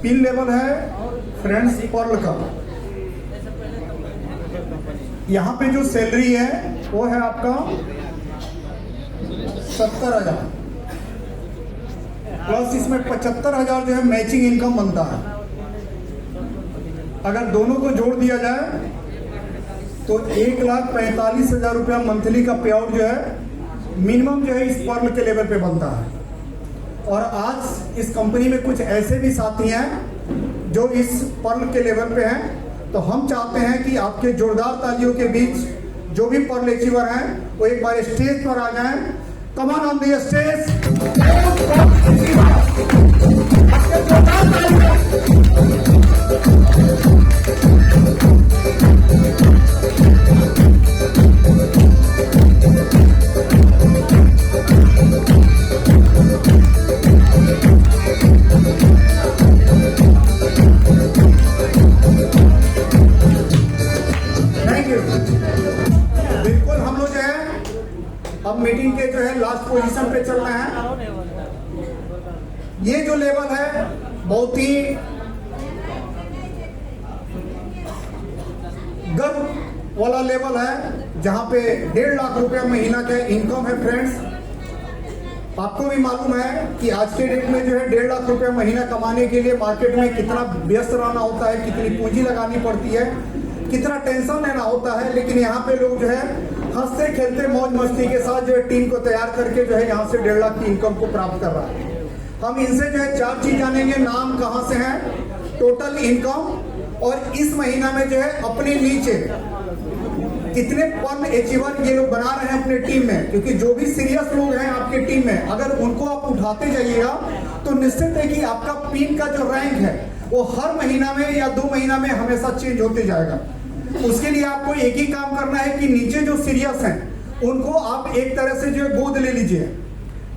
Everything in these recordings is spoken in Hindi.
पिन लेवल है फ्रेंड्स पर्ल का। यहाँ पे जो सैलरी है वो है आपका 70,000 प्लस इसमें 75,000 जो है मैचिंग इनकम बनता है। अगर दोनों को जोड़ दिया जाए तो 1,45,000 रुपया मंथली का पे आउट जो है मिनिमम जो है इस पर्ल के लेवल पे बनता है। और आज इस कंपनी में कुछ ऐसे भी साथी हैं जो इस पर्ल के लेवल पे हैं, तो हम चाहते हैं कि आपके जोरदार तालियों के बीच जो भी पर्ल अचीवर हैं वो एक बार स्टेज पर आ जाएं। Come on the stage. बिल्कुल हम लोग जो है अब मीटिंग के जो है लास्ट पोजीशन पे चल रहे हैं। ये जो लेवल है बहुत ही गर्व वाला लेवल है, जहां पे 1.5 लाख रुपया महीना का इनकम है। फ्रेंड्स, आपको भी मालूम है कि आज के डेट में जो है 1.5 लाख रुपया महीना कमाने के लिए मार्केट में कितना व्यस्त रहना होता है, कितनी पूंजी लगानी पड़ती है, कितना टेंशन लेना होता है। लेकिन यहाँ पे लोग जो है हंसते खेलते मौज मस्ती के साथ जो है टीम को तैयार करके जो है यहाँ से 1.5 लाख की इनकम को प्राप्त कर रहा है। हम इनसे जो है 4 चीज जानेंगे। नाम कहाँ से है, टोटल इनकम, और इस महीना में जो है अपने नीचे कितने पर्ल अचीवर ये लोग बना रहे हैं अपने टीम में। क्योंकि जो भी सीरियस लोग हैं आपके टीम में, अगर उनको आप उठाते जाइएगा तो निश्चित है कि आपका पिन का जो रैंक है वो हर महीना में या 2 महीना में हमेशा चेंज होते जाएगा। उसके लिए आपको एक ही काम करना है कि नीचे जो सीरियस हैं उनको आप एक तरह से जो है गोद ले लीजिए।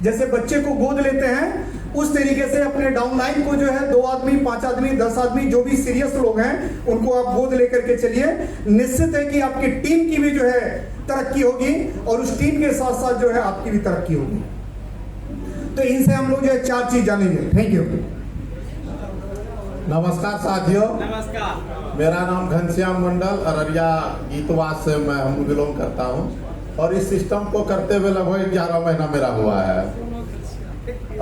जैसे बच्चे को गोद लेते हैं उस तरीके से अपने डाउनलाइन को जो है 2 आदमी, 5 आदमी, 10 आदमी जो भी सीरियस लोग हैं उनको आप गोद लेकर के चलिए। निश्चित है कि आपकी टीम की भी जो है तरक्की होगी और उस टीम के साथ साथ जो है आपकी भी तरक्की होगी। तो इनसे हम लोग जो है 4 चीज जानेंगे। Thank you. नमस्कार साथियों, नमस्कार। मेरा नाम घनश्याम मंडल अररिया गीतवास से मैं हम बिलोंग करता हूं और इस सिस्टम को करते हुए लगभग 11 महीना मेरा हुआ है।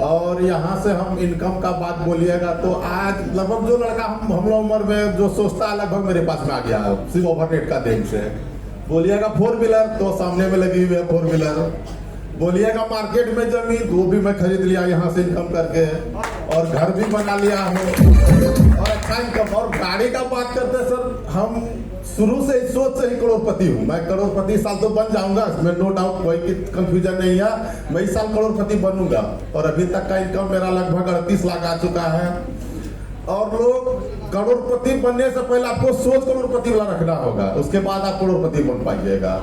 और यहाँ से हम इनकम का बात बोलिएगा तो आज लगभग जो लड़का हम लोग उम्र में जो सोचता है लगभग मेरे पास में आ गया है, सिर्फ ओवरनेट का देन से। बोलिएगा 4 व्हीलर तो सामने में लगी हुई है 4 व्हीलर। बोलिएगा मार्केट में जमीन वो भी मैं खरीद लिया यहाँ से इनकम करके, और घर भी बना लिया हूँ और अच्छा इनकम। और गाड़ी का बात करते सर, हम शुरू से सोच से ही करोड़पति हूँ। मैं करोड़पति साल तो बन जाऊंगा, इसमें नो डाउट, कोई कंफ्यूजन नहीं है। मैं इस साल करोड़पति बनूंगा और अभी तक का इनकम मेरा लगभग 38 लाख आ चुका है। और लोग करोड़पति बनने से पहले आपको सोच करोड़पति वाला रखना होगा, उसके बाद आप करोड़पति बन पाइएगा।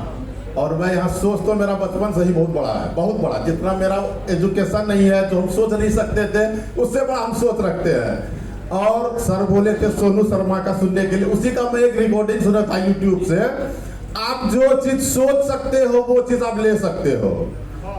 और मैं यहाँ सोच तो मेरा बचपन से ही बहुत बड़ा है, बहुत बड़ा। जितना मेरा एजुकेशन नहीं है जो हम सोच नहीं सकते थे उससे बड़ा हम सोच रखते हैं। और सर बोले थे सोनू शर्मा का सुनने के लिए, उसी का मैं एक रिकॉर्डिंग सुना था यूट्यूब से। आप जो चीज सोच सकते हो वो चीज आप ले सकते हो।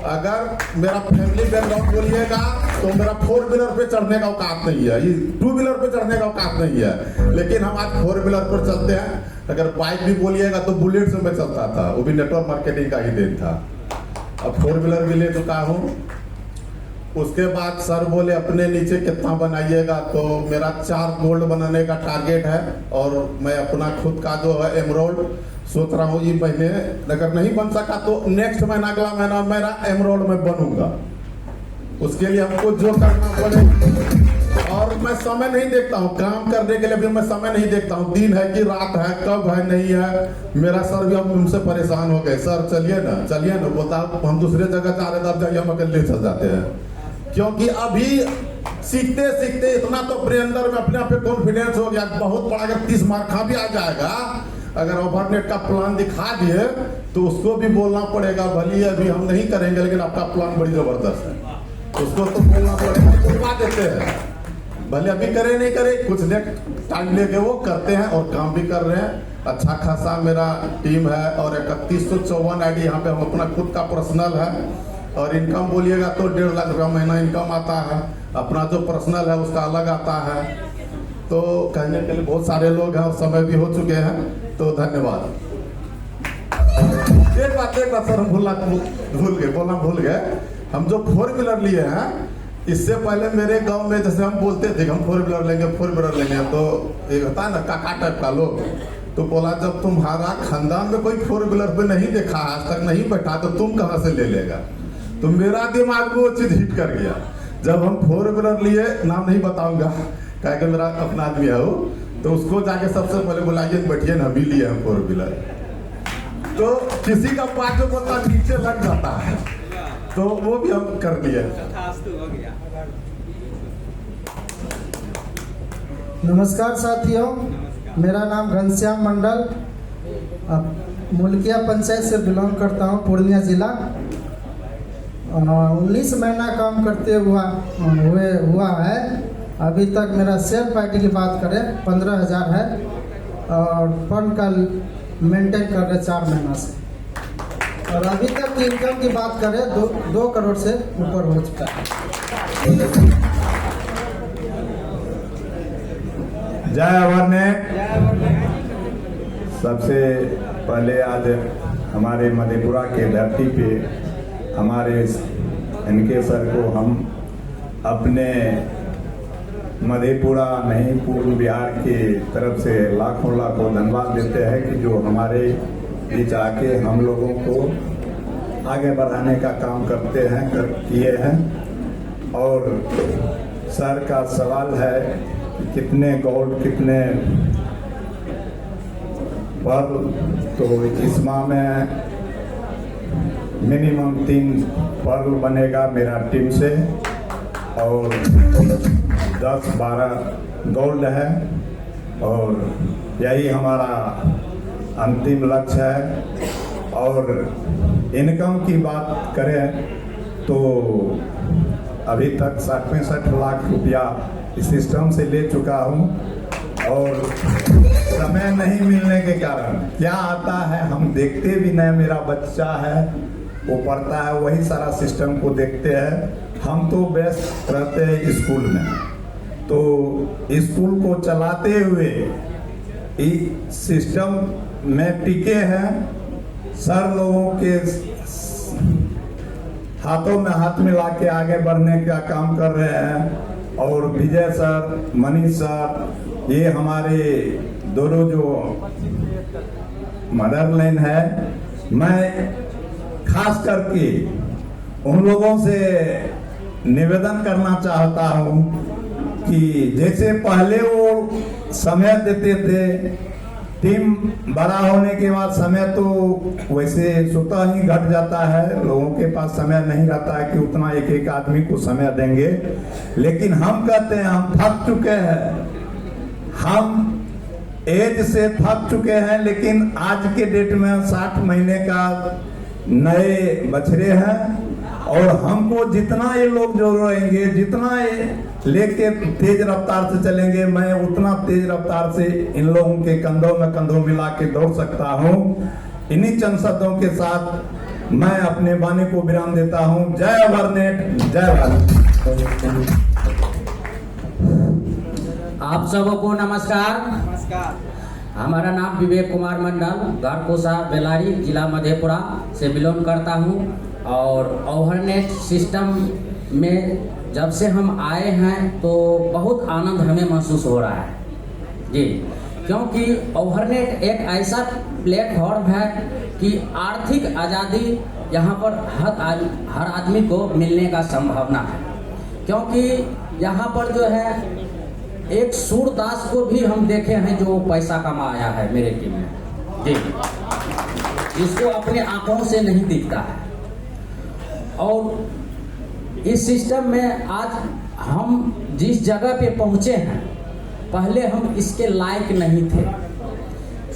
अगर मेरा फैमिली बैकग्राउंड बोलिएगा तो मेरा 4 व्हीलर पे चढ़ने का औकात नहीं है, 2 व्हीलर पे चढ़ने का औकात नहीं है, लेकिन हम आज 4 व्हीलर पर चलते हैं। अगर बाइक भी बोलिएगा तो बुलेट से मैं चलता था, वो भी नेटवर्क मार्केटिंग का ही देन था। अब 4 व्हीलर भी ले चुका हूँ। उसके बाद सर बोले अपने नीचे कितना बनाइएगा, तो मेरा 4 गोल्ड बनाने का टारगेट है। और मैं अपना खुद का जो है एमरोल्ड सोच रहा हूँ, ये महीने अगर नहीं बन सका तो नेक्स्ट महीना, अगला महीना मेरा एमरोल्ड में बनूंगा। उसके लिए हमको जो करना पड़े। और मैं समय नहीं देखता हूँ काम करने के लिए, भी मैं समय नहीं देखता हूँ दिन है कि रात है, कब है नहीं है। मेरा सर भी अब उनसे परेशान हो गए, सर चलिए ना बोलता हम दूसरे जगह जा रहे थे, अब जाइए हम अकेले चल जाते हैं। क्योंकि अभी सीखते सीखते इतना तो अपने अंदर में अपने आप पे कॉन्फिडेंस हो गया बहुत बड़ा। अगर 30 मार्क का भी आ जाएगा, अगर ओवरनेट का प्लान दिखा दिए तो उसको भी बोलना पड़ेगा, भले अभी हम नहीं करेंगे लेकिन आपका प्लान बड़ी जबरदस्त है, उसको तो बोलना पड़ेगा। बुलवा देते हैं, भले अभी करे नहीं करे, कुछ नेक्स्ट टाइम लेके वो करते हैं और काम भी कर रहे हैं। अच्छा खासा मेरा टीम है और 3154 आईडी यहाँ पे हम अपना खुद का पर्सनल है। और इनकम बोलिएगा तो 1.5 लाख रुपया महीना इनकम आता है। अपना जो पर्सनल है उसका अलग आता है। तो कहने के लिए बहुत सारे लोग हैं और समय भी हो चुके हैं, तो धन्यवाद। एक बात सर, हम भूल गए। हम जो 4 व्हीलर लिए हैं, इससे पहले मेरे गांव में जैसे हम बोलते थे कि हम 4 व्हीलर लेंगे, तो एक होता है ना काका टाइप का लोग, तो बोला जब तुम्हारा खानदान में कोई 4 व्हीलर पे नहीं देखा, आज तक नहीं बैठा, तो तुम कहाँ से ले लेगा। तो मेरा दिमाग में वो चीज हिट कर गया। जब हम 4 व्हीलर लिए, नाम नहीं बताऊंगा क्या कि मेरा अपना आदमी है वो, तो उसको जाके सबसे पहले बुलाइए, बैठिए ना, भी लिए हम 4 व्हीलर। तो किसी का पाँच बोलता नीचे लग जाता है, तो वो भी हम कर दिए। नमस्कार साथियों, मेरा नाम घनश्याम मंडल, मुल्किया पंचायत से बिलोंग करता हूँ, पूर्णिया जिला। 19 महीना काम करते हुआ है। अभी तक मेरा शेयर पार्टी की बात करें 15,000 है, और फंड का मेंटेन कर रहे 4 महीना से। और अभी तक की इनकम की बात करें 2 करोड़ से ऊपर हो चुका है। जय अमरनेट। सबसे पहले आज हमारे मधेपुरा के धरती पे हमारे इनके सर को हम अपने मधेपुरा नहीं पूर्व बिहार की तरफ से लाखों धन्यवाद देते हैं कि जो हमारे बीच आके हम लोगों को आगे बढ़ाने का काम करते हैं, किए हैं। और सर का सवाल है कि कितने गोल्ड, कितने पर्ल, तो इस माह में मिनिमम 3 पर्ल बनेगा मेरा टीम से, और 10-12 गोल्ड है, और यही हमारा अंतिम लक्ष्य है। और इनकम की बात करें तो अभी तक 60-65 लाख रुपया इस सिस्टम से ले चुका हूँ, और समय नहीं मिलने के कारण क्या आता है हम देखते भी नहीं। मेरा बच्चा है वो पढ़ता है, वही सारा सिस्टम को देखते हैं। हम तो व्यस्त रहते हैं स्कूल में, तो स्कूल को चलाते हुए इस सिस्टम में टिके हैं। सर लोगों के हाथों में हाथ मिला के आगे बढ़ने का काम कर रहे हैं। और विजय सर, मनीष सर, ये हमारे दोनों जो मदरलैंड है, मैं खास करके उन लोगों से निवेदन करना चाहता हूं कि जैसे पहले वो समय देते थे, टीम बड़ा होने के बाद समय तो वैसे स्वतः ही घट जाता है, लोगों के पास समय नहीं रहता है कि उतना एक आदमी को समय देंगे। लेकिन हम कहते हैं हम थक चुके हैं, हम एज से थक चुके हैं, लेकिन आज के डेट में 60 महीने का नए बछड़े हैं, और हमको जितना ये लोग जो रहेंगे, जितना ये लेके तेज रफ्तार से चलेंगे, मैं उतना तेज रफ्तार से इन लोगों के कंधों में कंधों मिला के दौड़ सकता हूँ। इन्हीं चंद शब्दों के साथ मैं अपने वाणी को विराम देता हूँ। जय अमरनेट, जय भारत। आप सबको नमस्कार। हमारा नाम विवेक कुमार मंडल, गारकोसा बेलारी, जिला मधेपुरा से बिलोंग करता हूँ। और ओवरनेट सिस्टम में जब से हम आए हैं तो बहुत आनंद हमें महसूस हो रहा है जी, क्योंकि ओवरनेट एक ऐसा प्लेटफॉर्म है कि आर्थिक आज़ादी यहाँ पर हर आदमी को मिलने का संभावना है। क्योंकि यहाँ पर जो है एक सूरदास को भी हम देखे हैं जो पैसा कमाया है मेरे टीम में जी, जिसको अपने आंखों से नहीं दिखता है। और इस सिस्टम में आज हम जिस जगह पे पहुंचे हैं, पहले हम इसके लायक नहीं थे।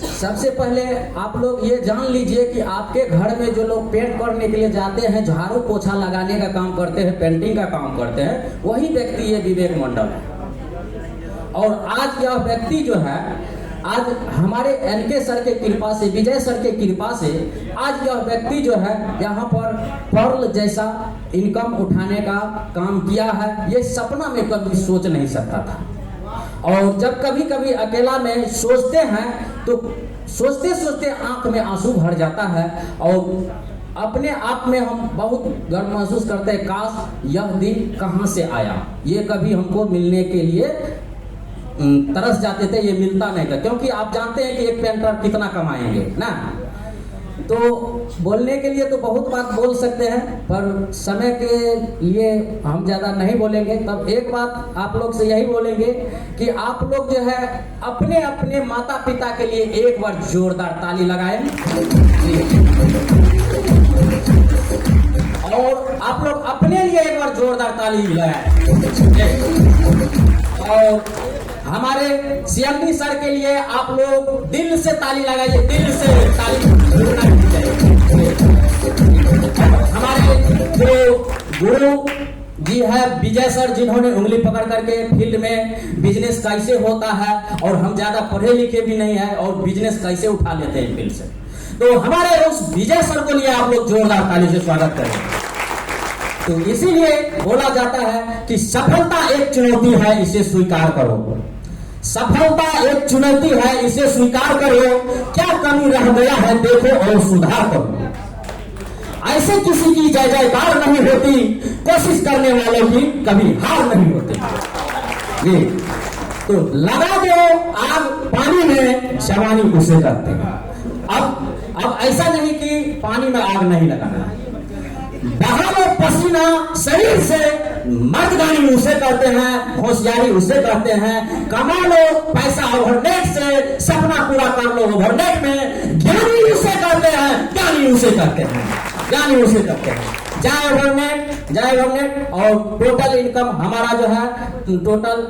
सबसे पहले आप लोग ये जान लीजिए कि आपके घर में जो लोग पेंट करने के लिए जाते हैं, झाड़ू पोछा लगाने का काम करते हैं, पेंटिंग का काम करते हैं, वही व्यक्ति ये विवेक मंडल है। और आज यह व्यक्ति जो है आज हमारे एनके सर के कृपा से, विजय सर के कृपा से आज यह व्यक्ति जो है यहाँ पर पर्ल जैसा इनकम उठाने का काम किया है। ये सपना में कभी सोच नहीं सकता था। और जब कभी कभी अकेला में सोचते हैं तो सोचते सोचते आंख में आंसू भर जाता है और अपने आप में हम बहुत गर्व महसूस करते हैं, काश यह दिन कहाँ से आया। ये कभी हमको मिलने के लिए तरस जाते थे, ये मिलता नहीं था, क्योंकि आप जानते हैं कि एक पेंटर कितना कमाएंगे ना। तो बोलने के लिए तो बहुत बात बोल सकते हैं, पर समय के लिए हम ज़्यादा नहीं बोलेंगे। तब एक बात आप लोग से यही बोलेंगे कि आप लोग जो है अपने अपने माता पिता के लिए एक बार जोरदार ताली लगाएं और आप लोग अपने लिए एक बार जोरदार ताली लगाएं। और हमारे सीएमडी सर के लिए आप लोग दिल से ताली लगाइए, दिल से ताली। हमारे जो गुरु जी है विजय सर, जिन्होंने उंगली पकड़ करके फील्ड में बिजनेस कैसे होता है, और हम ज्यादा पढ़े लिखे भी नहीं है और बिजनेस कैसे उठा लेते हैं फील्ड से, तो हमारे उस विजय सर को लिए आप लोग जोरदार ताली से स्वागत करें। तो इसीलिए बोला जाता है कि सफलता एक चुनौती है, इसे स्वीकार करो। सफलता एक चुनौती है, इसे स्वीकार करो। क्या कमी रह गया है देखो और सुधार करो। ऐसे किसी की जय जयकार नहीं होती, कोशिश करने वालों की कभी हार नहीं होती। ये तो लगा दो आग पानी में, जवानी उसे करते हैं। अब ऐसा नहीं कि पानी में आग नहीं लगाना, बहा लो पसीना शरीर से, मर्दगानी उसे करते हैं, होशियारी उसे करते हैं। कमा लो पैसा ओवरनेट से, सपना पूरा कर लो ओवरनेट में। ज्ञानी उसे करते हैं, ज्ञानी उसे करते हैं, ज्ञानी उसे करते हैं। जय ओवरनेट, जय ओवरनेट। और टोटल इनकम हमारा जो है टोटल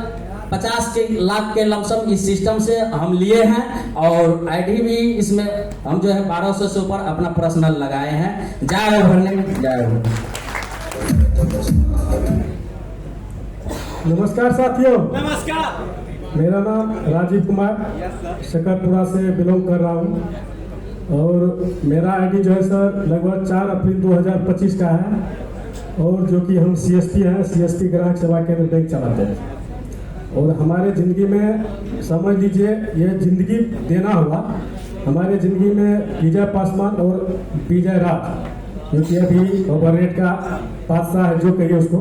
50 लाख के लमसम इस सिस्टम से हम लिए हैं, और आईडी भी इसमें हम जो है 1200 से ऊपर अपना पर्सनल लगाए हैं। जय ओवरनेट, जय ओवरनेट। नमस्कार साथियों, नमस्कार। मेरा नाम राजीव कुमार शकरपुरा से बिलोंग कर रहा हूँ, और मेरा आईडी जो है सर लगभग 4 अप्रैल 2025 का है, और जो कि हम सीएसपी हैं, सीएसपी ग्राहक सेवा केंद्र बैंक चलाते हैं। और हमारे ज़िंदगी में समझ लीजिए ये ज़िंदगी देना हुआ। हमारे ज़िंदगी में विजय पासवान और विजय राज, जो कि अभी ओवरनेट का बादशाह है, जो कहिए उसको,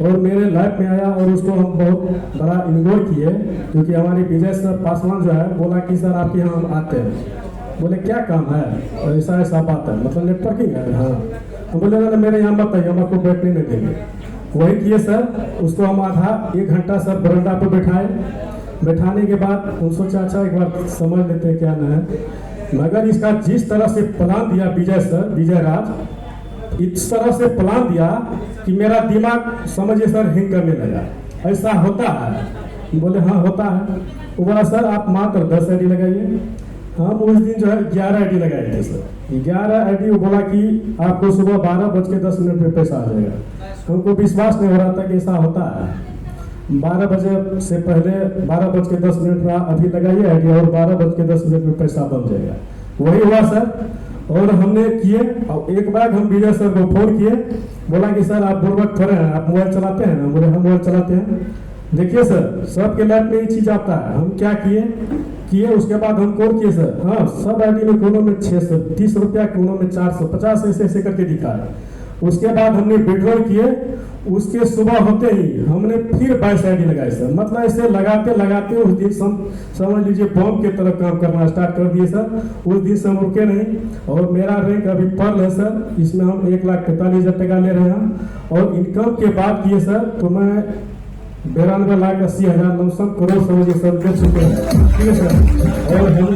और मेरे लाइफ में आया और उसको हम बहुत बड़ा इन्वॉल्व किए, क्योंकि हमारे विजय सर पासवान जो है बोला कि सर आपके यहाँ हम आते हैं। बोले क्या काम है, और ऐसा ऐसा बात है, मतलब नेटवर्किंग है। हाँ, हम बोले ना मेरे यहाँ मत आइए, हम आपको बैठने नहीं देंगे। वही किए सर, उसको हम आधा 1 घंटा सर बरंडा पर बैठाए। बैठाने के बाद हम सोचा अच्छा एक बार समझ लेते हैं क्या ना है, मगर इसका जिस तरह से प्लान दिया विजय सर, विजय राज, इस तरह से प्लान दिया कि मेरा दिमाग समझिए सर हिंग करने लगा। ऐसा होता है? बोले हाँ होता है। वो बोला सर आप मात्र 10 आईडी लगाइए। हम उस दिन जो है 11 आईडी लगाए थे सर। 11 आईडी वो बोला कि आपको सुबह 12:10 पे पैसा आ जाएगा। हमको विश्वास नहीं हो रहा था कि ऐसा होता है। 12 बजे से पहले 12:10 पर अभी लगाइए आईडी, और 12:10 पे पैसा बन जाएगा। वही हुआ सर, और हमने किए। और एक बार हम विजय सर को फोन किए, बोला कि सर आप बुर्बक थोड़े हैं, आप मोबाइल चलाते हैं ना? बोले हम मोबाइल चलाते हैं। देखिए सर सबके लाइफ में ये चीज आता है। हम क्या किए उसके बाद हम कॉल किए सर। हाँ, सब आईडी में कोनों में 630 रुपया, कोनों में 450, ऐसे करके दिखा है। उसके बाद हमने विड्रॉल किए। उसके सुबह होते ही हमने फिर 22 आईडी लगाए सर। मतलब ऐसे लगाते लगाते उस दिन समझ लीजिए बॉम्ब के तरह काम करना स्टार्ट कर दिए सर। उस दिन से हम रुके नहीं, और मेरा रैंक अभी पर्ल है सर, इसमें हम 1,45,000 टका ले रहे हैं। और इनकम के बात किए सर तो मैं 92,80,000 लमसम करोड़ समझिए सर दे चुके हैं, ठीक है सर। और हम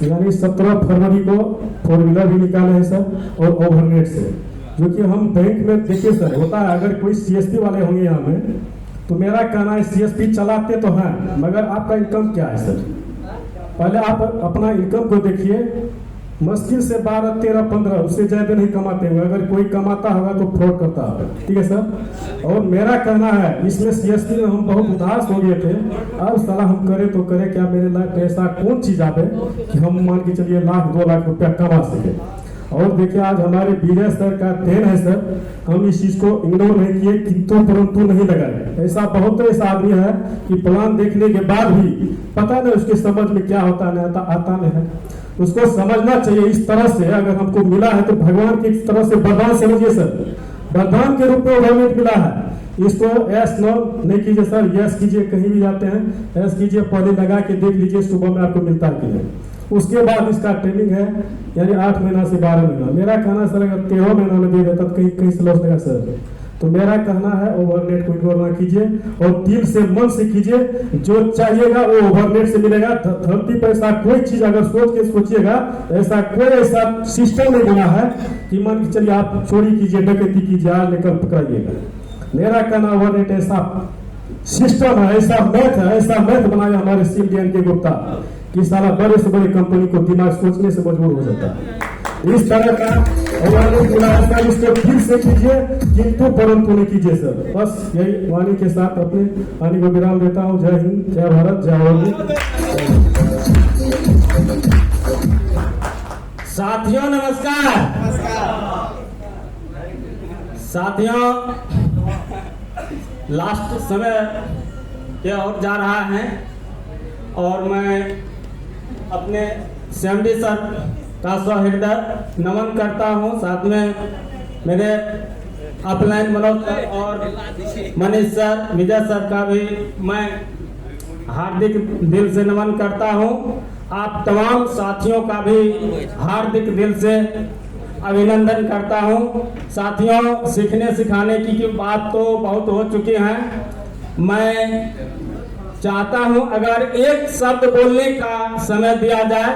यानी 17 फरवरी को 4 व्हीलर भी निकाले हैं सर, और ओवरनेट से, जो कि हम बैंक में देखिए सर होता है। अगर कोई सीएसपी वाले होंगे यहाँ में, तो मेरा कहना है सीएसपी चलाते तो हैं, मगर आपका इनकम क्या है सर? पहले आप अपना इनकम को देखिए। मुश्किल से 12, 13, 15 उससे ज़्यादा नहीं कमाते होंगे। अगर कोई कमाता होगा तो फ्रॉड करता होगा। ठीक है सर। और मेरा कहना है इसमें CSP में हम बहुत उदास हो गए थे। अब साला हम करें तो करें क्या, मेरे लाइफ ऐसा कौन चीज़ आवे कि हम मान के चलिए 1-2 लाख रुपया कमा सके। और देखिए आज हमारे विजय सर का देन है सर, हम इस चीज़ को इग्नोर नहीं किए, किंतु परंतु नहीं लगाए। ऐसा बहुत ऐसा आदमी है कि प्लान देखने के बाद भी पता नहीं उसके समझ में क्या होता नहीं आता नहीं है। उसको समझना चाहिए इस तरह से, अगर हमको मिला है तो भगवान की तरह से वरदान समझिए सर, वरदान के रूप में गवर्नमेंट मिला है। इसको ऐस नो नहीं कीजिए सर, यस कीजिए। कहीं भी जाते हैं ऐस कीजिए, पहले लगा के देख लीजिए सुबह में आपको मिलता है कि नहीं। उसके बाद इसका ट्रेनिंग है यानी 8 महीना से 12 महीना। मेरा कहना सर अगर 13 महीना में दे देता तो कहीं से लॉस लगा सर। तो मेरा कहना है ओवरनेट को इग्नोर ना कीजिए और दिल से मन से कीजिए, जो चाहिएगा वो ओवरनेट से मिलेगा। धरती पर ऐसा कोई चीज अगर सोच के सोचिएगा, ऐसा कोई ऐसा सिस्टम नहीं बना है कि मान के चलिए आप चोरी कीजिए, डकैती कीजिए, आज लेकर पकड़ाइएगा। मेरा कहना ओवरनेट ऐसा सिस्टम है, ऐसा मैथ बनाया हमारे CMDN के गुप्ता कि साला बड़े से बड़े कंपनी को दिमाग सोचने से मजबूर हो जाता है। इस तरह का इसको फिर से कीजिए, किंतु परंतु नहीं कीजिए सर। बस यही वाणी के साथ अपने वाणी को विराम देता हूँ। जय हिंद, जय भारत, जय होली। साथियों नमस्कार। साथियों लास्ट समय के और जा रहा है और मैं अपने CMD सर का सहृदय नमन करता हूं। साथ में मेरे अपलाइन मनोज सर और मनीष सर, विजय सर का भी मैं हार्दिक दिल से नमन करता हूं। आप तमाम साथियों का भी हार्दिक दिल से अभिनंदन करता हूं। साथियों सीखने सिखाने की बात तो बहुत हो चुकी है। मैं चाहता हूं अगर एक शब्द बोलने का समय दिया जाए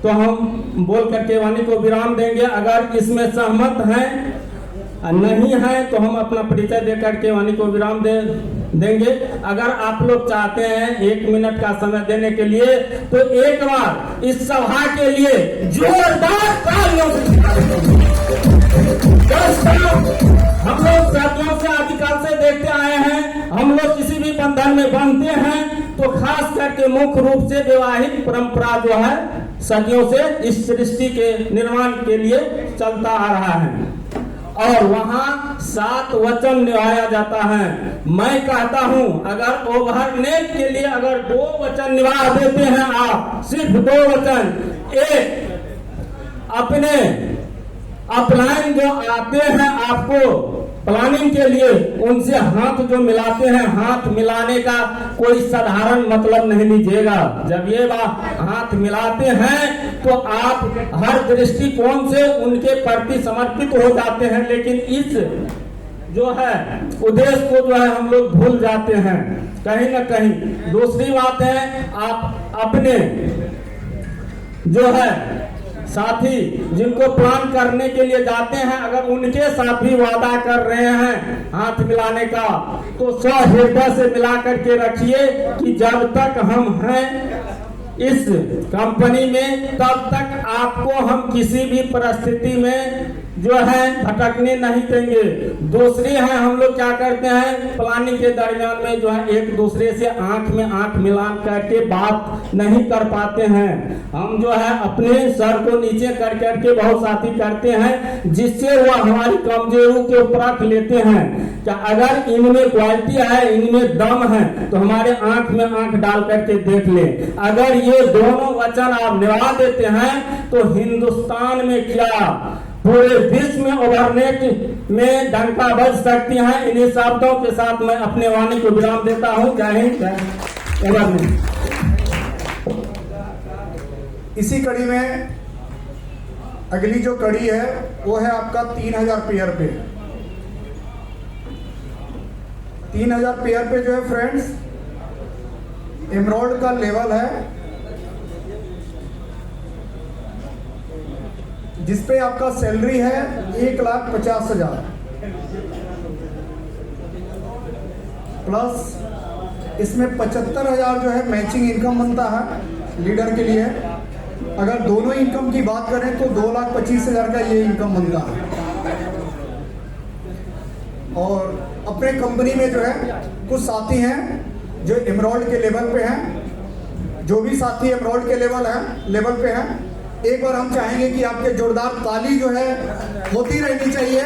तो हम बोल करके वाणी को विराम देंगे। अगर इसमें सहमत हैं नहीं है तो हम अपना परिचय दे करके वाणी को विराम देंगे। अगर आप लोग चाहते हैं 1 मिनट का समय देने के लिए तो एक बार इस सभा के लिए जोरदार तालियों से हम लोग सदियों से आदिकाल से देखते आए हैं, हम लोग किसी भी बंधन में बंधते हैं तो खास करके मुख्य रूप से वैवाहिक परंपरा जो है सदियों से इस सृष्टि के निर्माण के लिए चलता आ रहा है और वहाँ 7 वचन निभाया जाता है। मैं कहता हूँ अगर ओवरनेट के लिए अगर 2 वचन निभा देते हैं आप, सिर्फ 2 वचन, एक अपने अपलाइन जो आते हैं आपको प्लानिंग के लिए उनसे हाथ जो मिलाते हैं, हाथ मिलाने का कोई साधारण मतलब नहीं लीजिएगा। जब ये बात हाथ मिलाते हैं तो आप हर दृष्टिकोण से उनके प्रति समर्पित हो जाते हैं, लेकिन इस जो है उद्देश्य को जो है हम लोग भूल जाते हैं कहीं ना कहीं। दूसरी बात है आप अपने जो है साथी जिनको प्लान करने के लिए जाते हैं अगर उनके साथ भी वादा कर रहे हैं हाथ मिलाने का तो सहृदय से मिला करके रखिए कि जब तक हम हैं इस कंपनी में तब तक आपको हम किसी भी परिस्थिति में जो है भटकने नहीं देंगे। दूसरी है हम लोग क्या करते हैं प्लानिंग के दरमियान में जो है एक दूसरे से आंख में आंख मिलान करके बात नहीं कर पाते हैं। हम जो है अपने सर को नीचे कर करके बहुत साथी करते हैं जिससे वो हमारी कमजोरियों के ऊपर रख लेते हैं कि अगर इनमें क्वालिटी है, इनमें दम है तो हमारे आंख में आंख डाल करके देख ले। अगर ये दोनों वचन आप निभा देते हैं तो हिंदुस्तान में क्या पूरे विश्व में ओवरनेट में डंका बज सकती हैं। इन्हीं शब्दों के साथ मैं अपने वाणी को विराम देता हूं। जय हिंद, जय ओवरनेट। इसी कड़ी में अगली जो कड़ी है वो है आपका 3000 पेयर पे। 3000 पेयर पे जो है फ्रेंड्स एमराल्ड का लेवल है जिसपे आपका सैलरी है 1,50,000 प्लस इसमें 75,000 जो है मैचिंग इनकम बनता है लीडर के लिए अगर दोनों इनकम की बात करें तो 2,25,000 का ये इनकम बनता है। और अपने कंपनी में जो है कुछ साथी हैं जो एमरॉल्ड के लेवल पे हैं। जो भी साथी एमरॉल्ड के लेवल पे हैं, एक बार हम चाहेंगे कि आपके जोरदार ताली जो है होती रहनी चाहिए।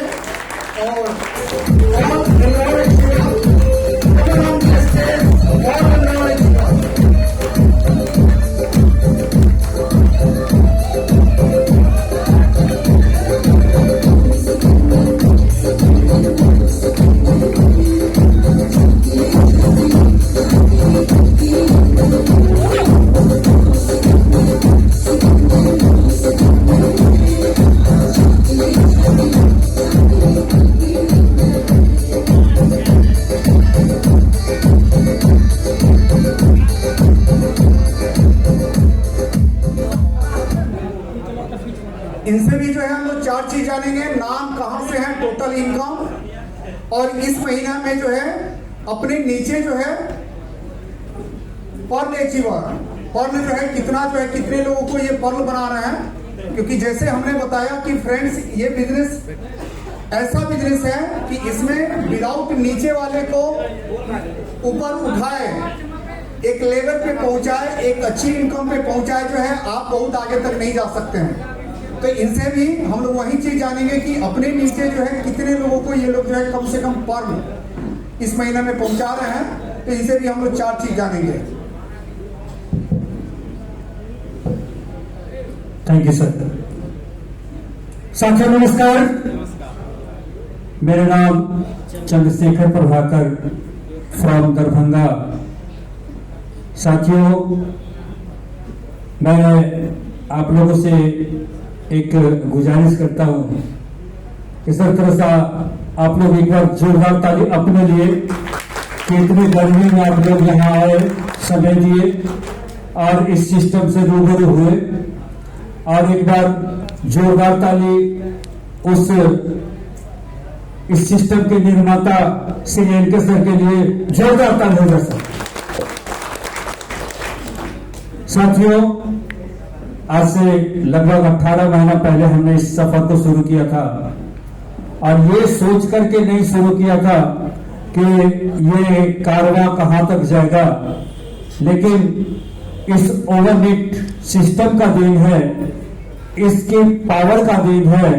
इनसे भी जो है हम लोग 4 चीज जानेंगे। नाम, कहां से है, टोटल इनकम, और इस महीना में जो है अपने नीचे जो है पर्ल अचीवर, पर्ल जो है कितने लोगों को ये पर्ल बना रहे हैं। क्योंकि जैसे हमने बताया कि फ्रेंड्स, ये बिजनेस ऐसा बिजनेस है कि इसमें विदाउट नीचे वाले को ऊपर उठाए, एक लेवल पे पहुंचाए, एक अच्छी इनकम पे पहुंचाए, जो है आप बहुत आगे तक नहीं जा सकते हैं। तो इनसे भी हम लोग वही चीज जानेंगे कि अपने नीचे जो है कितने लोगों को ये लोग जो है कम से कम पर्ल इस महीने में पहुंचा रहे हैं। तो इनसे भी हम लोग 4 चीज जानेंगे। Thank you sir. साथियों नमस्कार, मेरा नाम चंद्रशेखर प्रभाकर फ्रॉम दरभंगा। साथियों, मैं आप लोगों से एक गुजारिश करता हूं कि सर थोड़ा सा आप लोग एक बार जोरदार ताली अपने लिए कि इतनी गर्मी में आप लोग यहाँ आए, समय दिए और इस सिस्टम से रूबरू हुए। और एक बार जोरदार ताली इस सिस्टम के निर्माता श्री एनके सर के लिए जोरदार ताली होगा सर। साथियों, आज से लगभग 18 महीना पहले हमने इस सफर को शुरू किया था और ये सोच करके नहीं शुरू किया था कि ये कारवां कहां तक जाएगा, लेकिन इस ओवरनेट सिस्टम का देन है, इसके पावर का देन है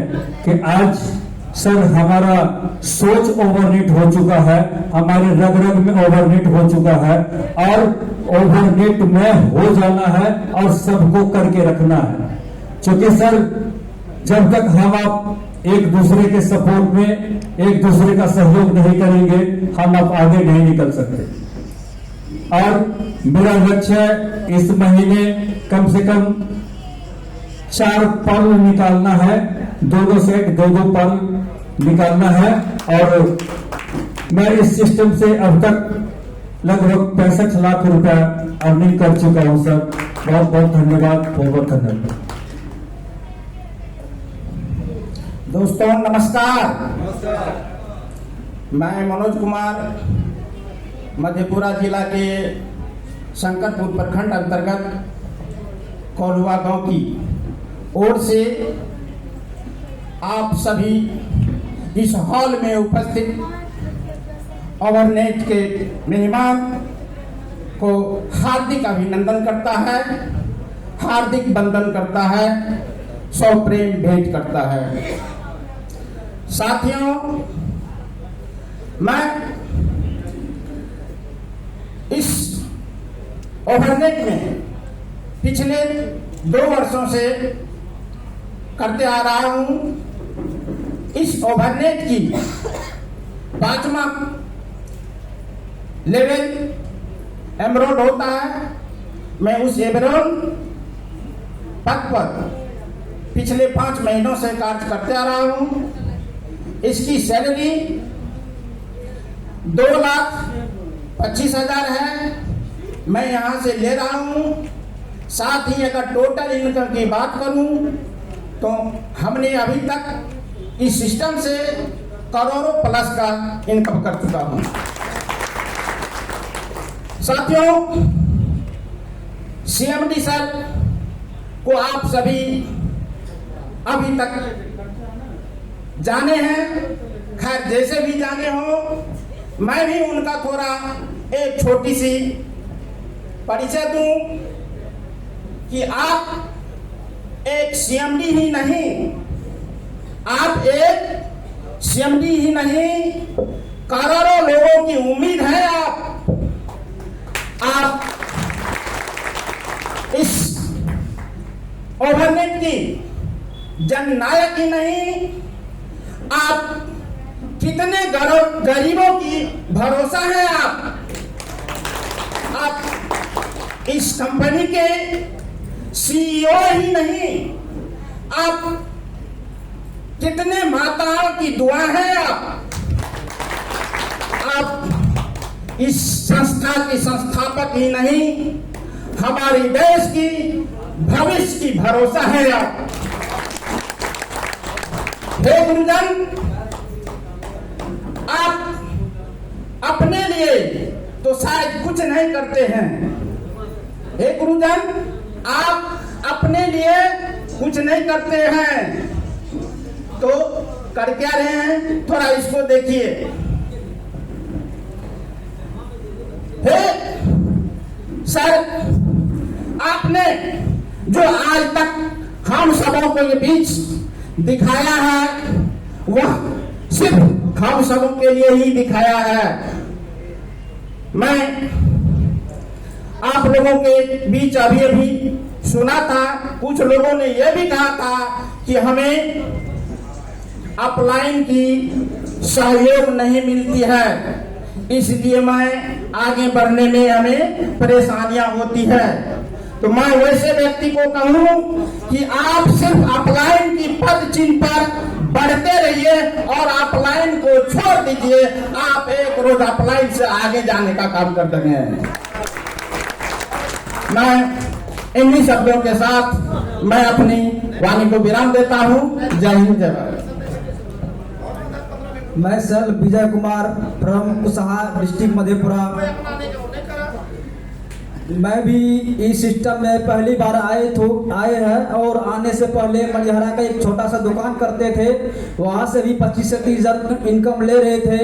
कि आज सर हमारा सोच ओवरनेट हो चुका है, हमारे रग रग में ओवरनेट हो चुका है और ओवरनेट में हो जाना है और सबको करके रखना है। क्योंकि सर जब तक हम आप एक दूसरे के सपोर्ट में एक दूसरे का सहयोग नहीं करेंगे, हम आप आगे नहीं निकल सकते। और मेरा लक्ष्य है इस महीने कम से कम 4 पर्ल निकालना है, 2 सेट 2 पर्ल निकालना है। और मैं इस सिस्टम से अब तक लगभग 65 लाख रुपया अर्निंग कर चुका हूं सर। बहुत बहुत धन्यवाद, बहुत धन्यवाद। दोस्तों नमस्कार, मैं मनोज कुमार मधेपुरा जिला के शंकरपुर प्रखंड अंतर्गत कोल्हुआ गांव की ओर से आप सभी इस हॉल में उपस्थित ओवरनेट के मेहमान को हार्दिक अभिनंदन करता है, हार्दिक वंदन करता है, सौ प्रेम भेंट करता है। साथियों, मैं इस ओवरनेट में पिछले 2 वर्षों से करते आ रहा हूं। इस ओवरनेट की 5वां लेवल एमरोड होता है। मैं उस एमरोड पद पर पिछले 5 महीनों से कार्य करते आ रहा हूं। इसकी सैलरी 2,25,000 है, मैं यहां से ले रहा हूं। साथ ही अगर टोटल इनकम की बात करूं तो हमने अभी तक इस सिस्टम से करोड़ों प्लस का इनकम कर चुका हूं। साथियों, सीएमडी सर को आप सभी अभी तक जाने हैं। खैर जैसे भी जाने हो, मैं भी उनका थोड़ा एक छोटी सी परिचय दूं कि आप एक सीएमडी ही नहीं, आप एक सीएमडी ही नहीं, करोड़ों लोगों की उम्मीद है। आप इस ओवरनेट की जननायक ही नहीं, आप कितने गरीबों की भरोसा है। आप इस कंपनी के सीईओ ही नहीं, आप कितने माताओं की दुआ है। आप इस संस्था के संस्थापक ही नहीं, हमारे देश की भविष्य की भरोसा है। हे गुरुजन, आप अपने लिए तो शायद कुछ नहीं करते हैं। हे गुरुजन, आप अपने लिए कुछ नहीं करते हैं तो कर क्या रहे हैं, थोड़ा इसको देखिए। हे सर, आपने जो आज तक हम सबों को ये बीच दिखाया है, वह सिर्फ हम सबों के लिए ही दिखाया है। मैं आप लोगों के बीच अभी सुना था, कुछ लोगों ने यह भी कहा था कि हमें अपलाइन की सहयोग नहीं मिलती है, इसलिए मैं आगे बढ़ने में हमें परेशानियां होती है। तो मैं वैसे व्यक्ति को कहूं कि आप सिर्फ अपलाइन की पद चिन्ह पर बढ़ते रहिए और अपलाइन को छोड़ दीजिए। आप एक रोज अपलाइन से आगे जाने का काम करते हैं। मैं इन्हीं शब्दों के साथ मैं अपनी वाणी को विराम देता हूं। जय हिंद, जय भारत। मैं sir Vijay Kumar from Kushaha district Madhepura. मैं भी इस सिस्टम में पहली बार आए हैं और आने से पहले मनिहारा का एक छोटा सा दुकान करते थे, वहाँ से भी 25 से 30 हज़ार इनकम ले रहे थे।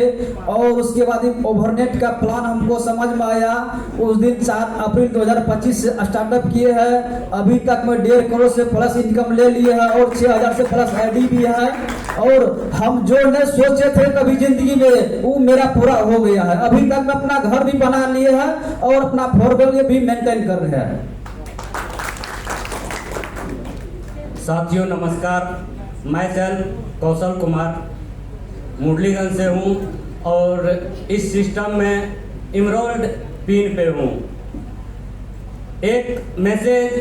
और उसके बाद ओवरनेट का प्लान हमको समझ में आया। उस दिन 7 अप्रैल 2025 से स्टार्टअप किए हैं। अभी तक मैं 1.5 करोड़ से प्लस इनकम ले लिए हैं और 6,000 से प्लस आईडी भी है। और हम जो न सोचे थे कभी जिंदगी में, वो मेरा पूरा हो गया है। अभी तक मैं अपना घर भी बना लिए है और अपना 4 भी मेंटेन कर रहे हैं। साथियों नमस्कार, मैं सर कौशल कुमार मुरलीगंज से हूँ और इस सिस्टम में इमरोल्ड पिन पे हूँ। एक मैसेज,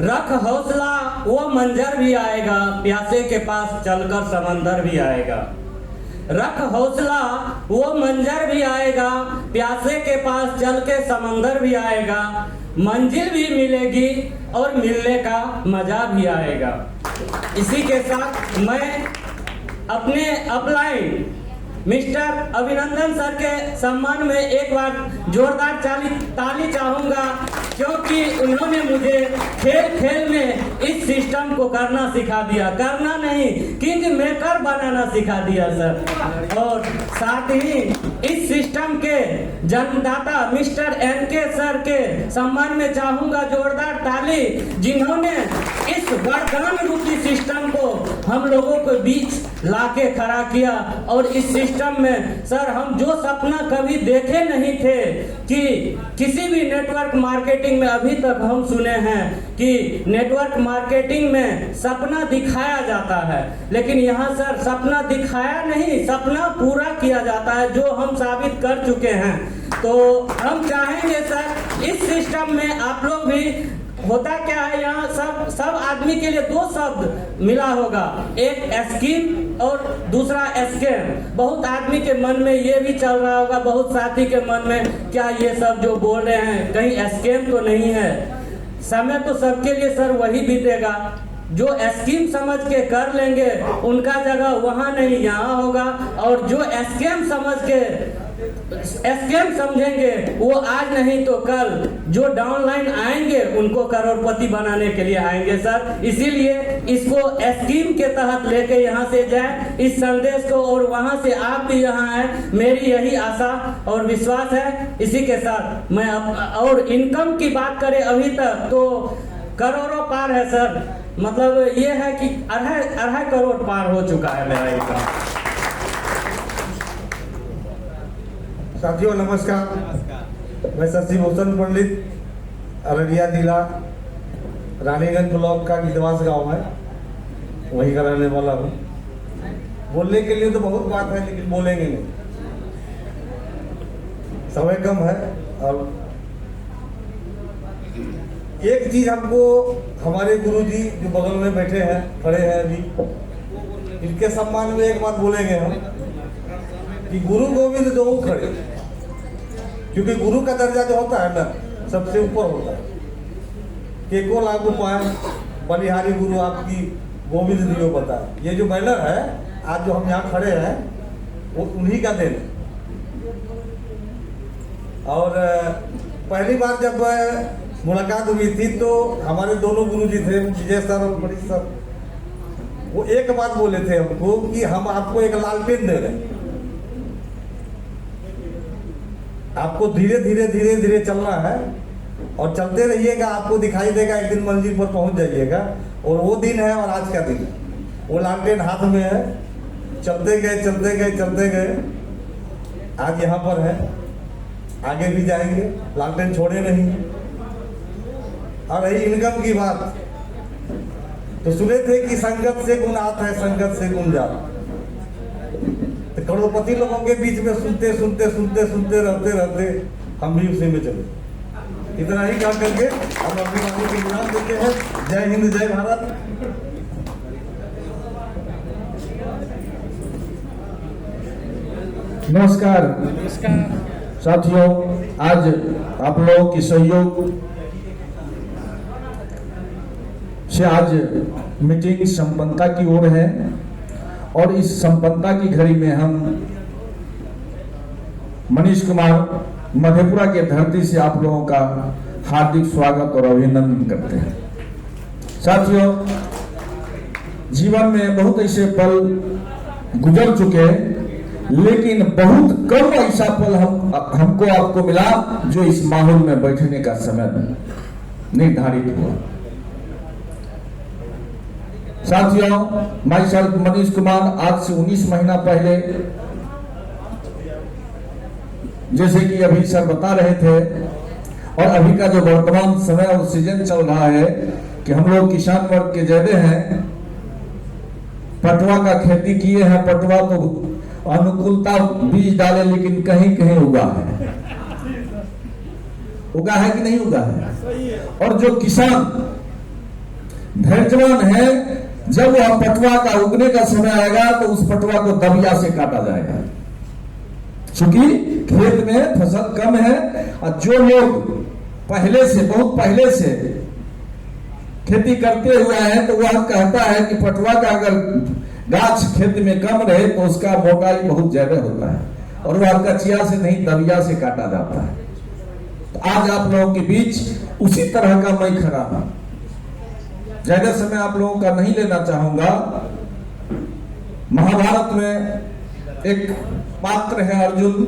रख हौसला वो मंजर भी आएगा, प्यासे के पास चलकर समंदर भी आएगा। रख हौसला वो मंजर भी आएगा, प्यासे के पास चल के समंदर भी आएगा। मंजिल भी मिलेगी और मिलने का मजा भी आएगा। इसी के साथ मैं अपने अपलाइन मिस्टर अभिनंदन सर के सम्मान में एक बार जोरदार ताली चाहूंगा, क्योंकि उन्होंने मुझे खेल खेल में इस सिस्टम को करना सिखा दिया। करना नहीं, किंग मेकर बनाना सिखा दिया सर। और साथ ही इस सिस्टम के जन्मदाता मिस्टर एनके सर के सम्मान में चाहूंगा जोरदार ताली, जिन्होंने इस वरदान रूपी सिस्टम को हम लोगों के बीच लाके खड़ा किया। और इस सिस्टम में सर हम जो सपना कभी देखे नहीं थे कि किसी भी नेटवर्क मार्केटिंग में, अभी तक हम सुने हैं कि नेटवर्क मार्केटिंग में सपना दिखाया जाता है, लेकिन यहाँ सर सपना दिखाया नहीं, सपना पूरा किया जाता है, जो हम साबित कर चुके हैं। तो हम चाहेंगे सर इस सिस्टम में आप लोग भी, होता क्या है यहाँ सब आदमी के लिए 2 शब्द मिला होगा, एक स्कीम और दूसरा स्कैम। बहुत आदमी के मन में ये भी चल रहा होगा, बहुत साथी के मन में, क्या ये सब जो बोल रहे हैं कहीं स्कैम तो नहीं है। समय तो सबके लिए सर वही बीतेगा, जो स्कीम समझ के कर लेंगे उनका जगह वहाँ नहीं यहाँ होगा, और जो स्कैम समझ के स्कैम समझेंगे वो आज नहीं तो कल जो डाउनलाइन आएंगे उनको करोड़पति बनाने के लिए आएंगे सर। इसीलिए इसको स्कीम के तहत लेके यहाँ से जाए इस संदेश को, और वहाँ से आप भी यहाँ आए, मेरी यही आशा और विश्वास है। इसी के साथ मैं और इनकम की बात करें अभी तक तो करोड़ों पार है सर, मतलब ये है कि अढ़ाई करोड़ पार हो चुका है मेरा इनकम। साथियों नमस्कार, मैं शशि भूषण पंडित, अररिया जिला रानीगंज ब्लॉक का गीतवास गांव है, वहीं का रहने वाला हूँ। बोलने के लिए तो बहुत बात है लेकिन बोलेंगे नहीं, समय कम है। और एक चीज हमको हमारे गुरुजी जो बगल में बैठे हैं, खड़े हैं अभी, इनके सम्मान में एक बात बोलेंगे हम कि गुरु गोविंद जो खड़े, क्योंकि गुरु का दर्जा जो होता है ना सबसे ऊपर होता है। के को लागू पाए बलिहारी गुरु आपकी गोविंद दियो बताए। ये जो बैनर है आज जो हम यहाँ खड़े हैं वो उन्हीं का देन है। और पहली बार जब मुलाकात हुई थी तो हमारे दोनों गुरु जी थे, विजय सर और मनीष सर, वो एक बात बोले थे हमको कि हम आपको एक लालटेन दे रहे हैं, आपको धीरे धीरे धीरे धीरे चलना है और चलते रहिएगा, आपको दिखाई देगा, एक दिन मंजिल पर पहुंच जाइएगा। और वो दिन है और आज का दिन है, वो लालटेन हाथ में है, चलते गए चलते गए चलते गए, आज यहाँ पर है, आगे भी जाएंगे, लालटेन छोड़े नहीं। और रही इनकम की बात तो सुने थे कि संगत से गुण आता है, संगत से गुण जाता। तो करोड़पति लोगों के बीच में सुनते सुनते सुनते सुनते रहते रहते हम भी उसी में चले। इतना ही कह करके हम अपनी वाणी को विराम देते हैं। जय हिंद, जय भारत। नमस्कार साथियों, आज आप लोगों की सहयोग से आज मीटिंग संपन्नता की ओर है और इस संपन्नता की घड़ी में हम मनीष कुमार मधेपुरा के धरती से आप लोगों का हार्दिक स्वागत और अभिनंदन करते हैं। साथियों, जीवन में बहुत ऐसे पल गुजर चुके, लेकिन बहुत कम ऐसा पल हमको आपको मिला जो इस माहौल में बैठने का समय निर्धारित हुआ। साथियों, माई सेल्फ मनीष कुमार आज से 19 महीना पहले, जैसे कि अभी सर बता रहे थे, और अभी का जो वर्तमान समय और सीजन चल रहा है कि हम लोग किसान वर्ग के ज्यादा हैं, पटवा का खेती किए हैं। पटवा तो अनुकूलता बीज डाले लेकिन कहीं कहीं उगा है, उगा है कि नहीं उगा है। और जो किसान धैर्यवान है, जब वह पटवा का उगने का समय आएगा तो उस पटवा को दबिया से काटा जाएगा, क्योंकि खेत में फसल कम है। और जो लोग पहले से, बहुत पहले से खेती करते हुए हैं तो वह कहता है कि पटवा का अगर गाछ खेत में कम रहे तो उसका मोटाई बहुत ज्यादा होता है और वह कचिया से नहीं दबिया से काटा जाता है। तो आज आप लोगों के बीच उसी तरह का मैं खड़ा हूं। ज्यादा समय आप लोगों का नहीं लेना चाहूंगा। महाभारत में एक पात्र है अर्जुन,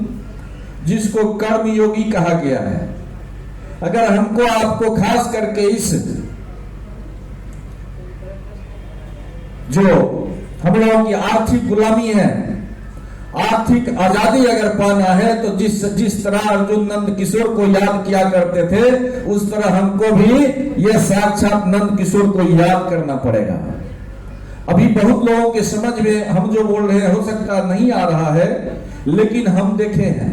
जिसको कर्म योगी कहा गया है। अगर हमको आपको खास करके इस जो हम लोगों की आर्थिक गुलामी है, आर्थिक आजादी अगर पाना है तो जिस तरह अर्जुन नंद किशोर को याद किया करते थे, उस तरह हमको भी ये साक्षात नंद किशोर को याद करना पड़ेगा। अभी बहुत लोगों के समझ में हम जो बोल रहे हैं हो सकता नहीं आ रहा है, लेकिन हम देखे हैं,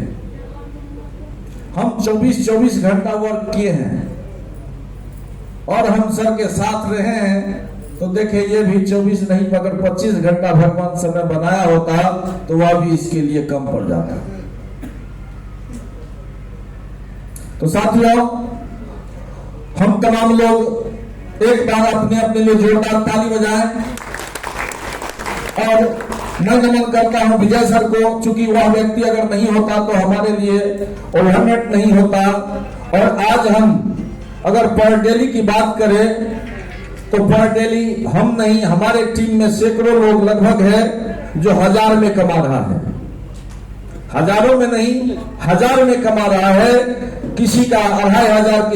हम 24 घंटा वर्क किए हैं और हम सर के साथ रहे हैं। तो देखिए, ये भी 24 नहीं मगर 25 घंटा भगवान समय बनाया होता तो वह भी इसके लिए कम पड़ जाता। तो साथियों, हम तमाम लोग एक बार अपने अपने लिए जोरदार ताली बजाएं और मैं नमन करता हूं विजय सर को, चूंकि वह व्यक्ति अगर नहीं होता तो हमारे लिए ओवरनेट नहीं होता। और आज हम अगर पर डेली की बात करें तो पर डेली हम नहीं, हमारे टीम में सैकड़ों लोग लगभग है जो 1000 में कमा रहा है, हजारों में नहीं 1000 में कमा रहा है। किसी का 2500,